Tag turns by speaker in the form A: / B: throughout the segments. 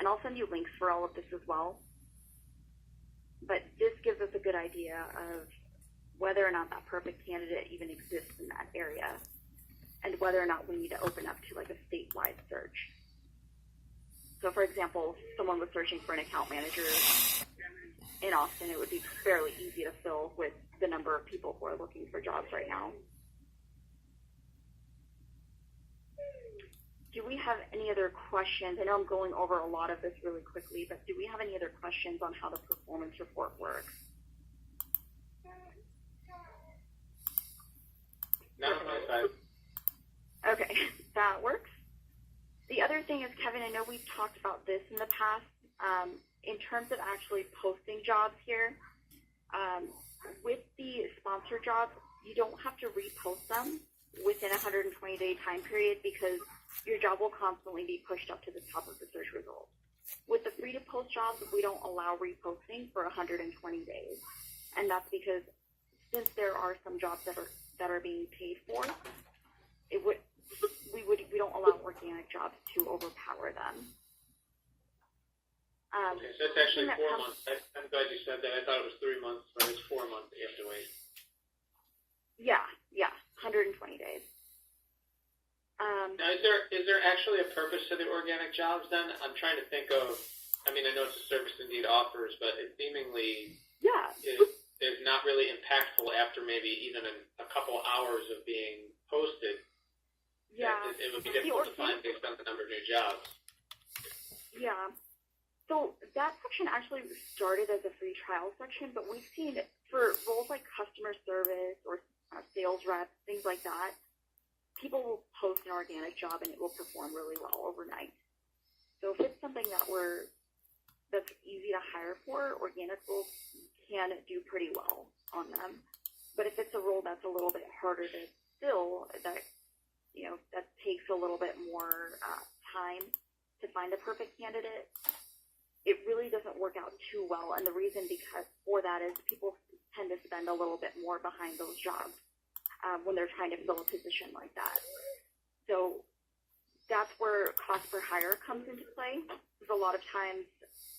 A: I'll send you links for all of this as well. But this gives us a good idea of whether or not that perfect candidate even exists in that area, and whether or not we need to open up to like a statewide search. So for example, if someone was searching for an account manager in Austin, it would be fairly easy to fill with the number of people who are looking for jobs right now. Do we have any other questions? I know I'm going over a lot of this really quickly, but do we have any other questions on how the performance report works?
B: No, my side.
A: Okay, that works. The other thing is, Kevin, I know we've talked about this in the past. In terms of actually posting jobs here, with the sponsor jobs, you don't have to repost them within a 120-day time period because your job will constantly be pushed up to the top of the search results. With the free-to-post jobs, we don't allow reposting for 120 days, and that's because since there are some jobs that are being paid for, we don't allow organic jobs to overpower them.
B: Okay, so it's actually 4 months. I'm glad you said that. I thought it was 3 months, but it's 4 months that you have to wait.
A: Yeah, 120 days.
B: Now, is there actually a purpose to the organic jobs then? I'm trying to think of, I mean, I know it's a service Indeed offers, but it seemingly is not really impactful after maybe even a couple hours of being posted.
A: Yeah.
B: It would be difficult to find based on the number of new jobs.
A: Yeah. So that section actually started as a free trial section, but we've seen for roles like customer service or sales reps, things like that, people will post an organic job and it will perform really well overnight. So if it's something that's easy to hire for, organic roles can do pretty well on them. But if it's a role that's a little bit harder to fill, that takes a little bit more time to find a perfect candidate, it really doesn't work out too well. And the reason for that is people tend to spend a little bit more behind those jobs when they're trying to fill a position like that. So that's where cost per hire comes into play. Because a lot of times,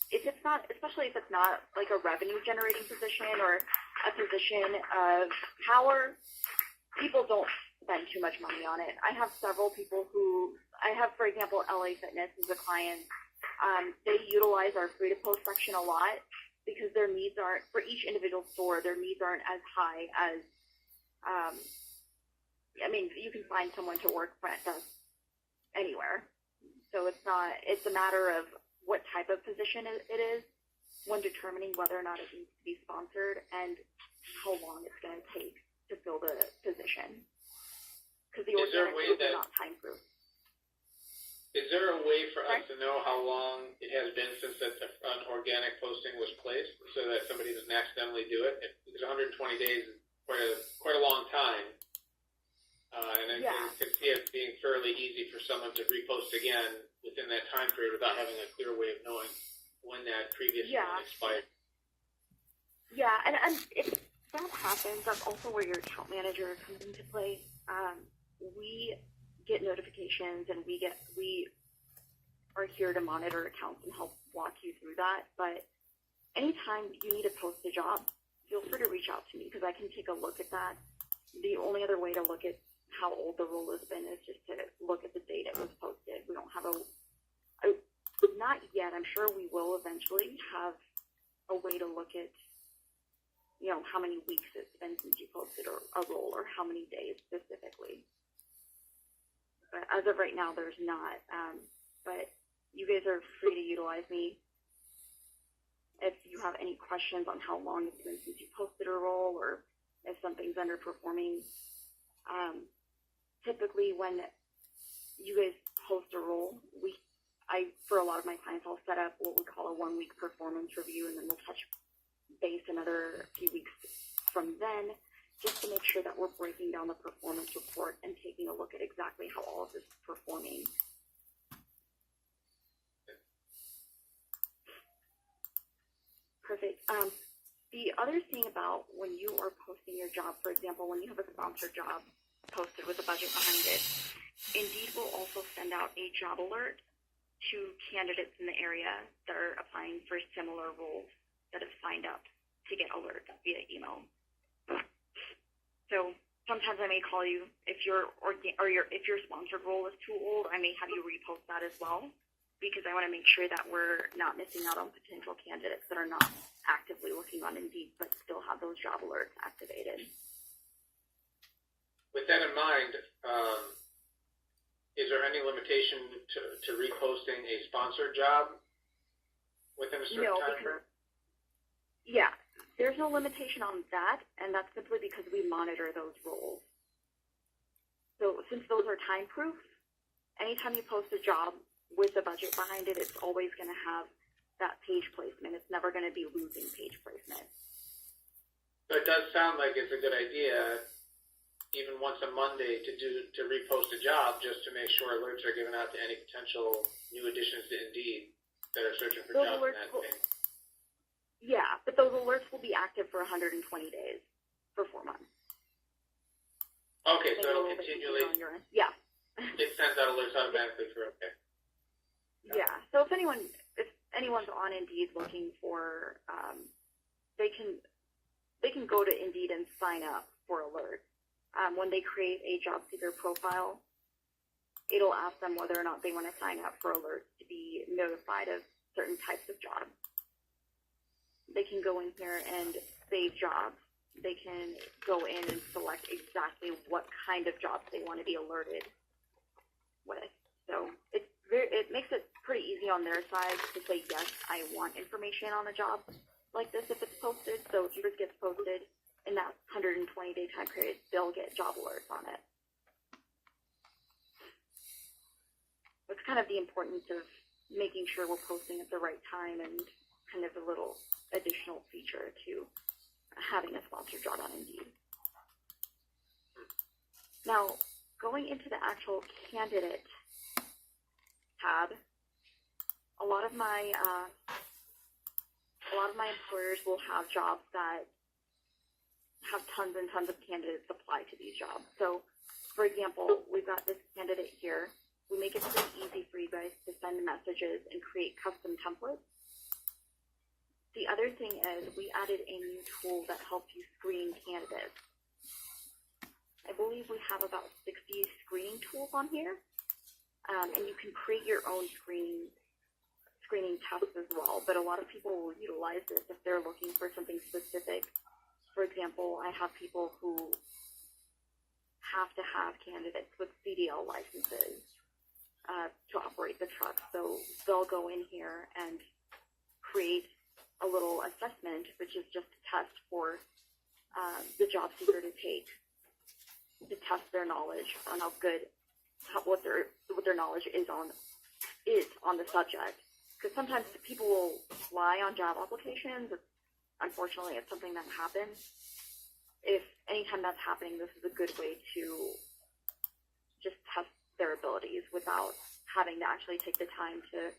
A: especially if it's not like a revenue generating position or a position of power, people don't spend too much money on it. I have several people for example, LA Fitness is a client. They utilize our free to post section a lot because their needs aren't, for each individual store, their needs aren't as high as, you can find someone to work front desk anywhere. So it's a matter of what type of position it is when determining whether or not it needs to be sponsored and how long it's going to take to fill the position. Because the organic groups are not time-proof.
B: Is there a way for us to know how long it has been since an organic posting was placed so that somebody doesn't accidentally do it? Because 120 days is quite a long time. And I can see it being fairly easy for someone to repost again within that time period without having a clear way of knowing when that previous one expired. Yeah,
A: and if that happens, that's also where your account manager comes into play. We get notifications and we are here to monitor accounts and help walk you through that. But anytime you need to post a job, feel free to reach out to me because I can take a look at that. The only other way to look at how old the role has been is just to look at the date it was posted. We don't have not yet, I'm sure we will eventually have a way to look at, how many weeks it's been since you posted a role or how many days specifically. But as of right now, there's not. But you guys are free to utilize me. If you have any questions on how long it's been since you posted a role or if something's underperforming, typically when you guys post a role, for a lot of my clients, I'll set up what we call a 1-week performance review, and then we'll touch base another few weeks from then, just to make sure that we're breaking down the performance report and taking a look at exactly how all of this is performing. Perfect. The other thing about when you are posting your job, for example, when you have a sponsored job posted with a budget behind it, Indeed will also send out a job alert to candidates in the area that are applying for similar roles that have signed up to get alerts via email. So sometimes I may call you if your sponsored role is too old. I may have you repost that as well, because I want to make sure that we're not missing out on potential candidates that are not actively looking on Indeed but still have those job alerts activated.
B: With that in mind, is there any limitation to reposting a sponsored job within a certain time frame?
A: Yeah, there's no limitation on that, and that's simply because we monitor those roles. So since those are time-proof, anytime you post a job with a budget behind it, it's always going to have that page placement. It's never going to be losing page placement.
B: So it does sound like it's a good idea, even once a Monday, to repost a job just to make sure alerts are given out to any potential new additions to Indeed that are searching for jobs in that thing.
A: Yeah, but those alerts will be active for 120 days, for 4 months.
B: Okay, so it'll continually,
A: yeah.
B: it sends out alerts automatically for, okay.
A: Yeah, so if anyone's on Indeed looking for, they can go to Indeed and sign up for alerts. When they create a job seeker profile, it'll ask them whether or not they want to sign up for alerts to be notified of certain types of jobs. They can go in here and save jobs. They can go in and select exactly what kind of jobs they want to be alerted with. So it makes it pretty easy on their side to say, yes, I want information on a job like this if it's posted. So if yours gets posted in that 120-day time period, they'll get job alerts on it. It's kind of the importance of making sure we're posting at the right time and kind of a little additional feature to having a sponsored job on Indeed. Now, going into the actual candidate tab, a lot of my employers will have jobs that have tons and tons of candidates apply to these jobs. So, for example, we've got this candidate here. We make it pretty easy for you guys to send messages and create custom templates. The other thing is we added a new tool that helps you screen candidates. I believe we have about 60 screening tools on here, and you can create your own screening tests as well, but a lot of people will utilize this if they're looking for something specific. For example, I have people who have to have candidates with CDL licenses to operate the truck, so they'll go in here and create a little assessment, which is just a test for the job seeker to take to test their knowledge on what their knowledge is on the subject. Because sometimes people will lie on job applications. Unfortunately, it's something that happens. Anytime that's happening, this is a good way to just test their abilities without having to actually take the time to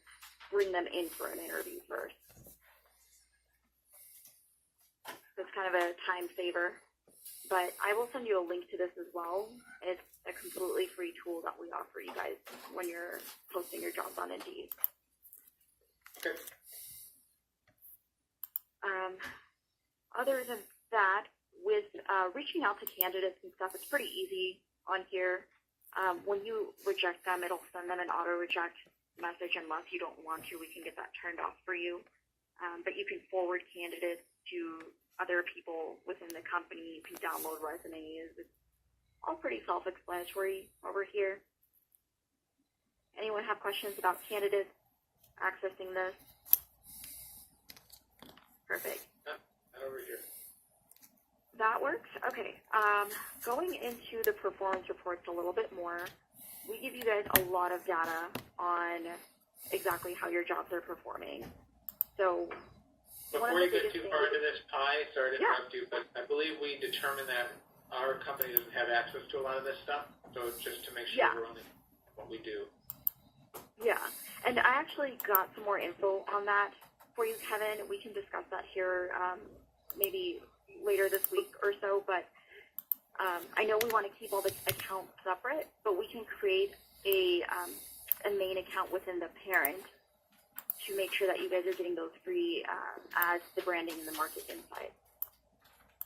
A: bring them in for an interview first. It's kind of a time saver, but I will send you a link to this as well. It's a completely free tool that we offer you guys when you're posting your jobs on Indeed.
B: Okay.
A: Other than that, with reaching out to candidates and stuff, it's pretty easy on here. When you reject them, it'll send them an auto-reject message unless you don't want to. We can get that turned off for you. But you can forward candidates to other people within the company. You can download resumes. It's all pretty self-explanatory over here. Anyone have questions about candidates accessing this? Perfect.
B: Over here.
A: That works? Okay. Going into the performance reports a little bit more, we give you guys a lot of data on exactly how your jobs are performing. So
B: before you get too far into this pie, sorry to interrupt you, but I believe we determined that our company doesn't have access to a lot of this stuff, so just to make sure we're only what we do.
A: Yeah, and I actually got some more info on that for you, Kevin. We can discuss that here maybe later this week or so, but I know we want to keep all the accounts separate, but we can create a a main account within the parent to make sure that you guys are getting those free ads, the branding, and the market insight.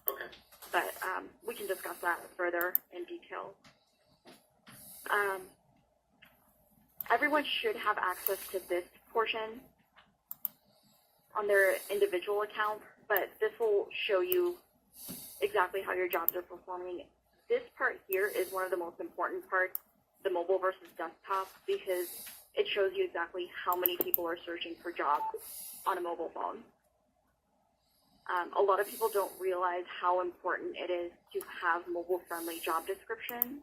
B: Okay.
A: But we can discuss that further in detail. Everyone should have access to this portion on their individual account, but this will show you exactly how your jobs are performing. This part here is one of the most important parts, the mobile versus desktop, because it shows you exactly how many people are searching for jobs on a mobile phone. A lot of people don't realize how important it is to have mobile-friendly job descriptions,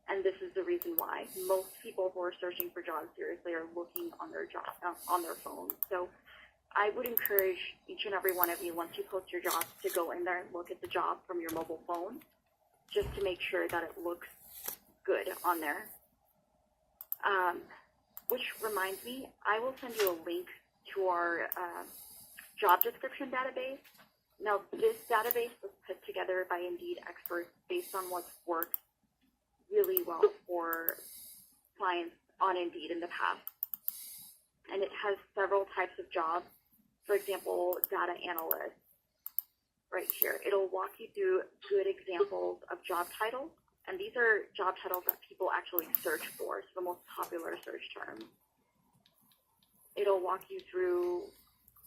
A: and this is the reason why. Most people who are searching for jobs seriously are looking on their phone. So I would encourage each and every one of you, once you post your jobs, to go in there and look at the job from your mobile phone, just to make sure that it looks good on there. Which reminds me, I will send you a link to our job description database. Now, this database was put together by Indeed experts based on what's worked really well for clients on Indeed in the past. And it has several types of jobs. For example, data analyst, right here. It'll walk you through good examples of job titles. And these are job titles that people actually search for, so the most popular search terms. It'll walk you through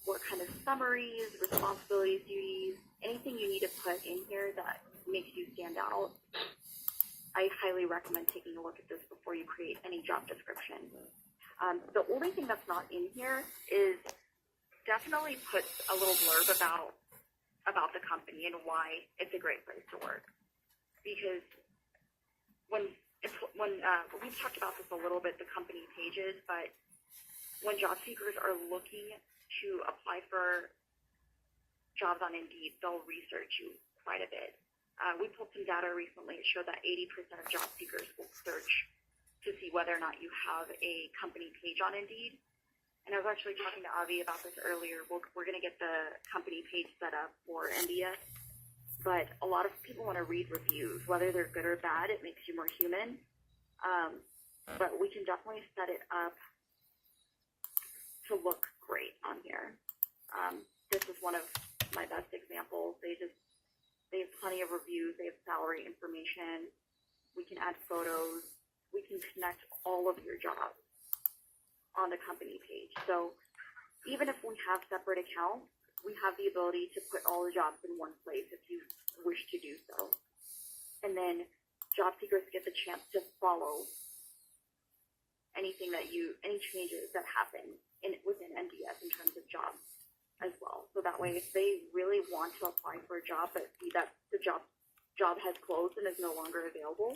A: what kind of summaries, responsibilities, duties, anything you need to put in here that makes you stand out. I highly recommend taking a look at this before you create any job description. The only thing that's not in here is definitely puts a little blurb about the company and why it's a great place to work. Because when we've talked about this a little bit, the company pages, but when job seekers are looking to apply for jobs on Indeed, they'll research you quite a bit. We pulled some data recently. It showed that 80% of job seekers will search to see whether or not you have a company page on Indeed. And I was actually talking to Avi about this earlier. We're going to get the company page set up for NDS. But a lot of people want to read reviews, whether they're good or bad. It makes you more human. But we can definitely set it up to look great on here. This is one of my best examples. They have plenty of reviews. They have salary information. We can add photos. We can connect all of your jobs on the company page. So even if we have separate accounts, we have the ability to put all the jobs in one place if you wish to do so. And then job seekers get the chance to follow any changes that happen within NDS in terms of jobs as well. So that way, if they really want to apply for a job but see that the job has closed and is no longer available,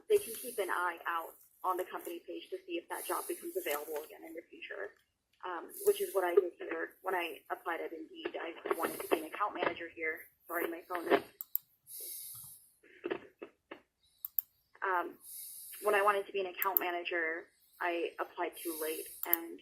A: they can keep an eye out on the company page to see if that job becomes available again in the future. Which is what I did here when I applied at Indeed. I wanted to be an account manager here. Sorry, my phone is. When I wanted to be an account manager, I applied too late, and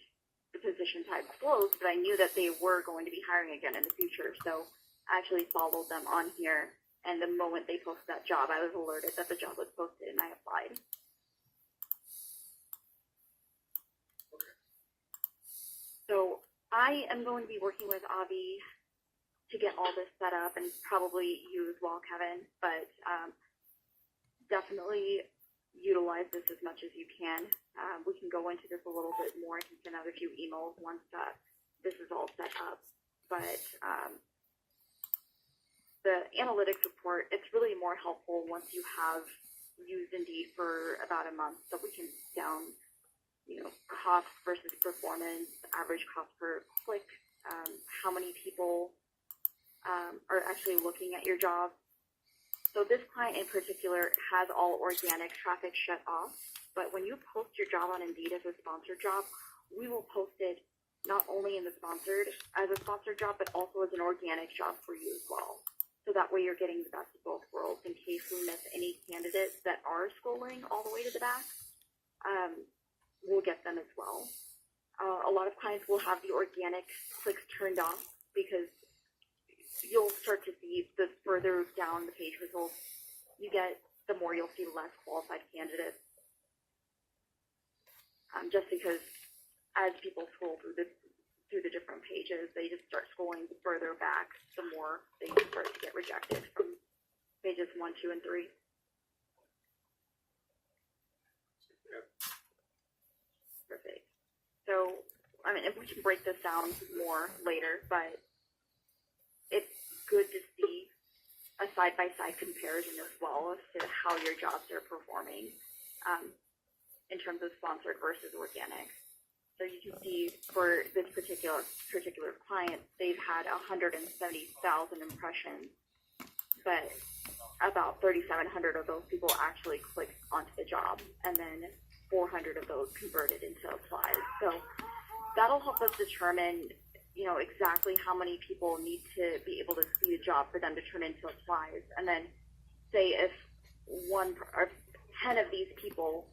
A: the positions had closed, but I knew that they were going to be hiring again in the future, so I actually followed them on here, and the moment they posted that job, I was alerted that the job was posted, and I applied. So I am going to be working with Avi to get all this set up, and probably you as well, Kevin, but definitely utilize this as much as you can. We can go into this a little bit more. I can send out a few emails once this is all set up. But the analytics report, it's really more helpful once you have used Indeed for about a month, so we can down cost versus performance, average cost per click, how many people are actually looking at your job. So this client in particular has all organic traffic shut off, but when you post your job on Indeed as a sponsored job, we will post it not only as a sponsored job, but also as an organic job for you as well. So that way you're getting the best of both worlds in case we miss any candidates that are scrolling all the way to the back. We'll get them as well. A lot of clients will have the organic clicks turned off because you'll start to see the further down the page results you get, the more you'll see less qualified candidates. just because as people scroll through the different pages, they just start scrolling further back, the more they start to get rejected from pages 1, 2, and 3. Perfect. So, I mean, if we can break this down more later, but it's good to see a side-by-side comparison as well as to how your jobs are performing in terms of sponsored versus organic. So you can see for this particular client, they've had 170,000 impressions, but about 3,700 of those people actually clicked onto the job, and then 400 of those converted into applies. So that'll help us determine, exactly how many people need to be able to see the job for them to turn into applies. And then say if 10 of these people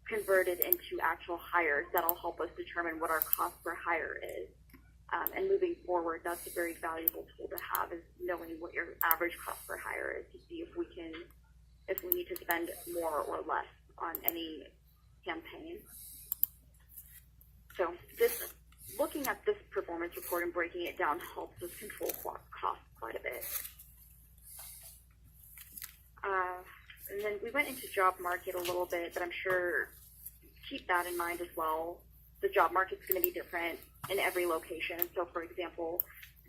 A: converted into actual hires, that'll help us determine what our cost per hire is. And moving forward, that's a very valuable tool to have, is knowing what your average cost per hire is to see if we need to spend more or less on any campaign. So looking at this performance report and breaking it down helps us control costs quite a bit. And then we went into job market a little bit, but I'm sure keep that in mind as well. The job market's going to be different in every location. So, for example,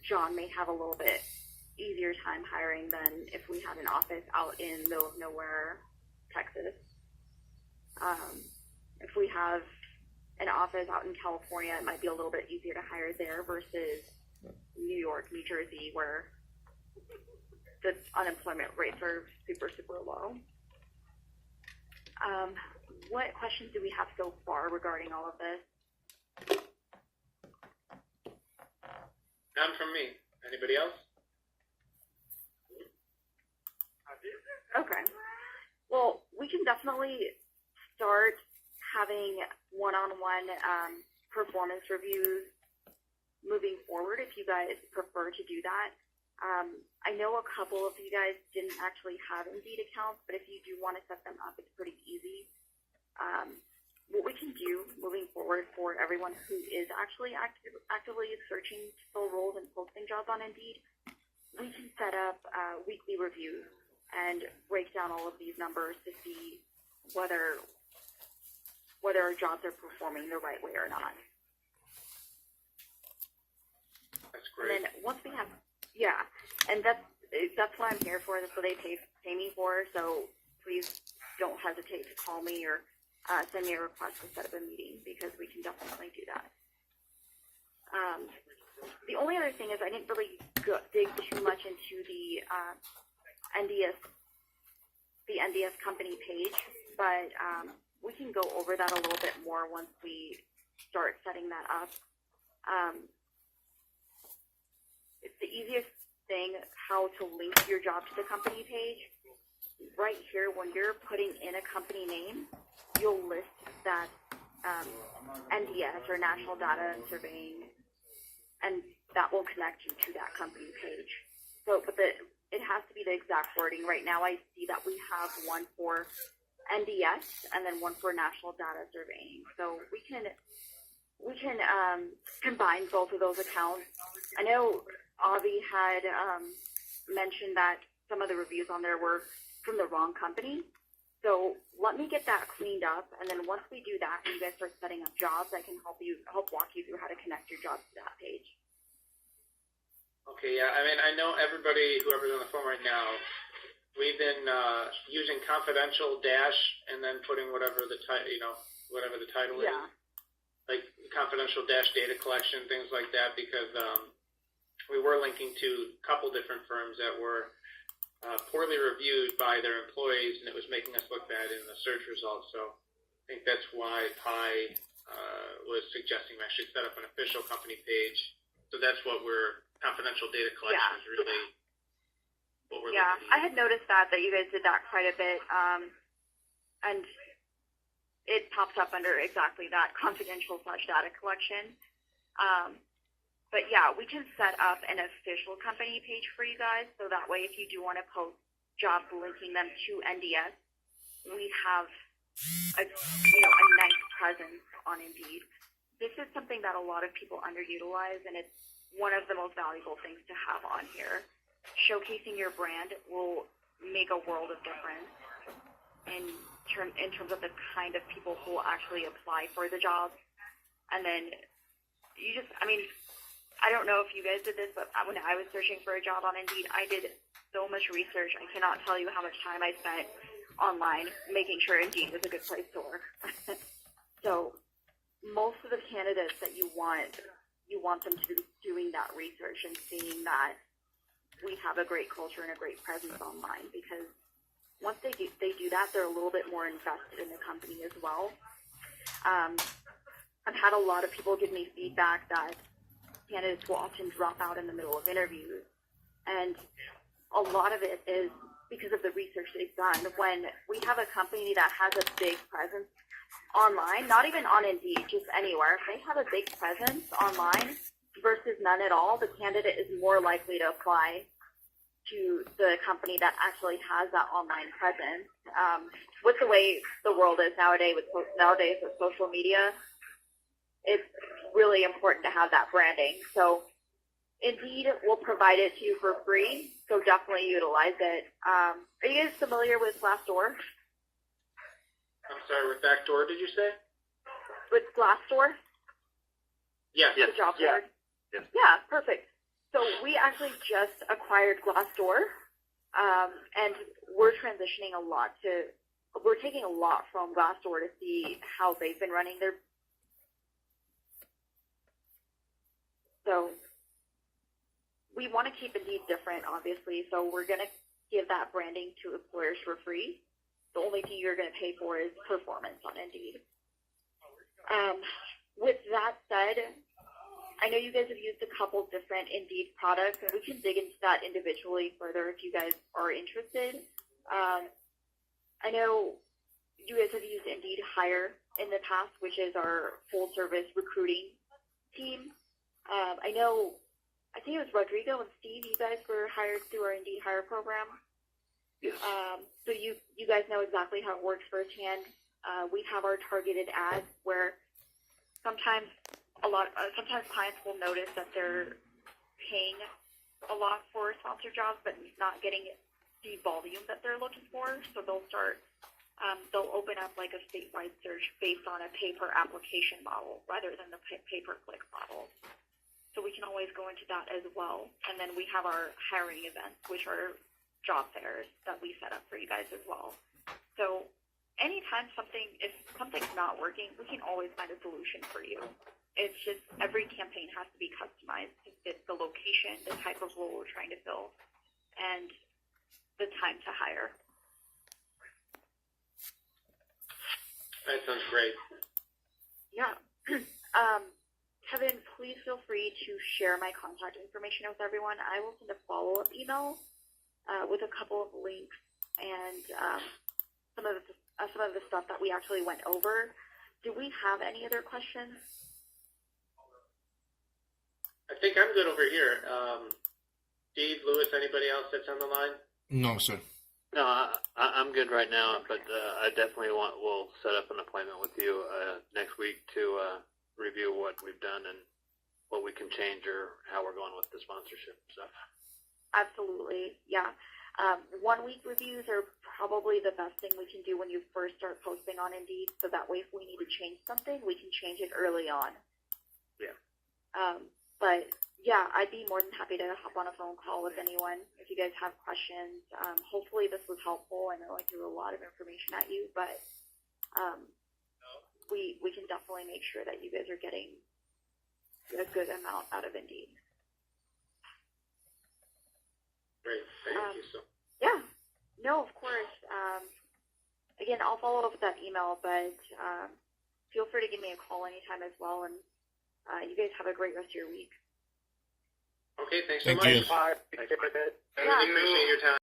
A: John may have a little bit easier time hiring than if we had an office out in the middle of nowhere, Texas. If we have an office out in California, it might be a little bit easier to hire there versus New York, New Jersey, where the unemployment rates are super, super low. What questions do we have so far regarding all of this?
B: None from me. Anybody else?
A: Okay. Well, we can definitely start having one-on-one performance reviews moving forward if you guys prefer to do that. I know a couple of you guys didn't actually have Indeed accounts, but if you do want to set them up, it's pretty easy. What we can do moving forward for everyone who is actually actively searching to fill roles and posting jobs on Indeed, we can set up weekly reviews and break down all of these numbers to see whether our jobs are performing the right way or not.
B: That's great.
A: And then once we have, and that's what I'm here for. That's what they pay me for. So please don't hesitate to call me or send me a request to set up a meeting, because we can definitely do that. The only other thing is I didn't really dig too much into the NDS company page, but we can go over that a little bit more once we start setting that up. It's the easiest thing how to link your job to the company page. Right here, when you're putting in a company name, you'll list that NDS or National Data and Surveying, and that will connect you to that company page. So, but it has to be the exact wording. Right now, I see that we have one for NDS and then one for National Data Surveying. So we can combine both of those accounts. I know Avi had mentioned that some of the reviews on there were from the wrong company. So let me get that cleaned up, and then once we do that and you guys start setting up jobs, I can help walk you through how to connect your jobs to that page.
B: Okay, yeah. I mean, I know whoever's on the phone right now, we've been using confidential dash and then putting whatever the title is, like confidential dash data collection, things like that, because we were linking to a couple different firms that were poorly reviewed by their employees, and it was making us look bad in the search results. So I think that's why Pi was suggesting we actually set up an official company page. So that's what confidential data collection is really what we're looking at.
A: I had noticed that you guys did that quite a bit, and it pops up under exactly that, confidential/data collection. But yeah, we can set up an official company page for you guys, so that way if you do want to post jobs linking them to NDS, we have a nice presence on Indeed. This is something that a lot of people underutilize, and it's one of the most valuable things to have on here. Showcasing your brand will make a world of difference in terms of the kind of people who will actually apply for the job. And then I don't know if you guys did this, but when I was searching for a job on Indeed, I did so much research. I cannot tell you how much time I spent online making sure Indeed was a good place to work. So most of the candidates that you want them to be doing that research and seeing that we have a great culture and a great presence online, because once they do that, they're a little bit more invested in the company as well. I've had a lot of people give me feedback that candidates will often drop out in the middle of interviews, and a lot of it is because of the research they've done. When we have a company that has a big presence online, not even on Indeed, just anywhere, if they have a big presence online versus none at all, the candidate is more likely to apply to the company that actually has that online presence. With the way the world is nowadays with social media, it's really important to have that branding. So Indeed will provide it to you for free, so definitely utilize it. Are you guys familiar with Glassdoor?
B: I'm sorry, with Backdoor, did you say?
A: With Glassdoor?
B: Yes.
A: The job board?
C: Yes.
A: Yeah, perfect. So we actually just acquired Glassdoor, and we're transitioning we're taking a lot from Glassdoor to see how they've been running their. So we want to keep Indeed different, obviously, so we're going to give that branding to employers for free. The only thing you're going to pay for is performance on Indeed. With that said, I know you guys have used a couple different Indeed products, and we can dig into that individually further if you guys are interested. I know you guys have used Indeed Hire in the past, which is our full-service recruiting team. I think it was Rodrigo and Steve, you guys were hired through our Indeed Hire program.
C: Yes.
A: So you guys know exactly how it works firsthand. We have our targeted ads where sometimes clients will notice that they're paying a lot for sponsored jobs, but not getting the volume that they're looking for. So they'll open up like a statewide search based on a pay-per-application model rather than the pay-per-click model. So we can always go into that as well. And then we have our hiring events, which are job fairs that we set up for you guys as well. So anytime if something's not working, we can always find a solution for you. It's just every campaign has to be customized to fit the location, the type of role we're trying to fill, and the time to hire.
B: That sounds great.
A: Yeah. Kevin, please feel free to share my contact information with everyone. I will send a follow-up email with a couple of links and some of the stuff that we actually went over. Do we have any other questions?
B: I think I'm good over here. Steve, Lewis, anybody else that's on the line?
D: No, sir.
C: No, I'm good right now, but I definitely we'll set up an appointment with you next week to review what we've done and what we can change or how we're going with the sponsorship stuff.
A: Absolutely, yeah. 1 week reviews are probably the best thing we can do when you first start posting on Indeed, so that way if we need to change something, we can change it early on.
C: Yeah.
A: But yeah, I'd be more than happy to hop on a phone call with anyone if you guys have questions. Hopefully this was helpful. I know I threw a lot of information at you, but we can definitely make sure that you guys are getting a good amount out of Indeed.
B: Great, thank you.
A: Yeah, no, of course. Again, I'll follow up with that email, but feel free to give me a call anytime as well, and you guys have a great rest of your week.
B: Okay, thanks so
D: Thank
B: much.
D: you.
C: Bye.
B: I really appreciate your time.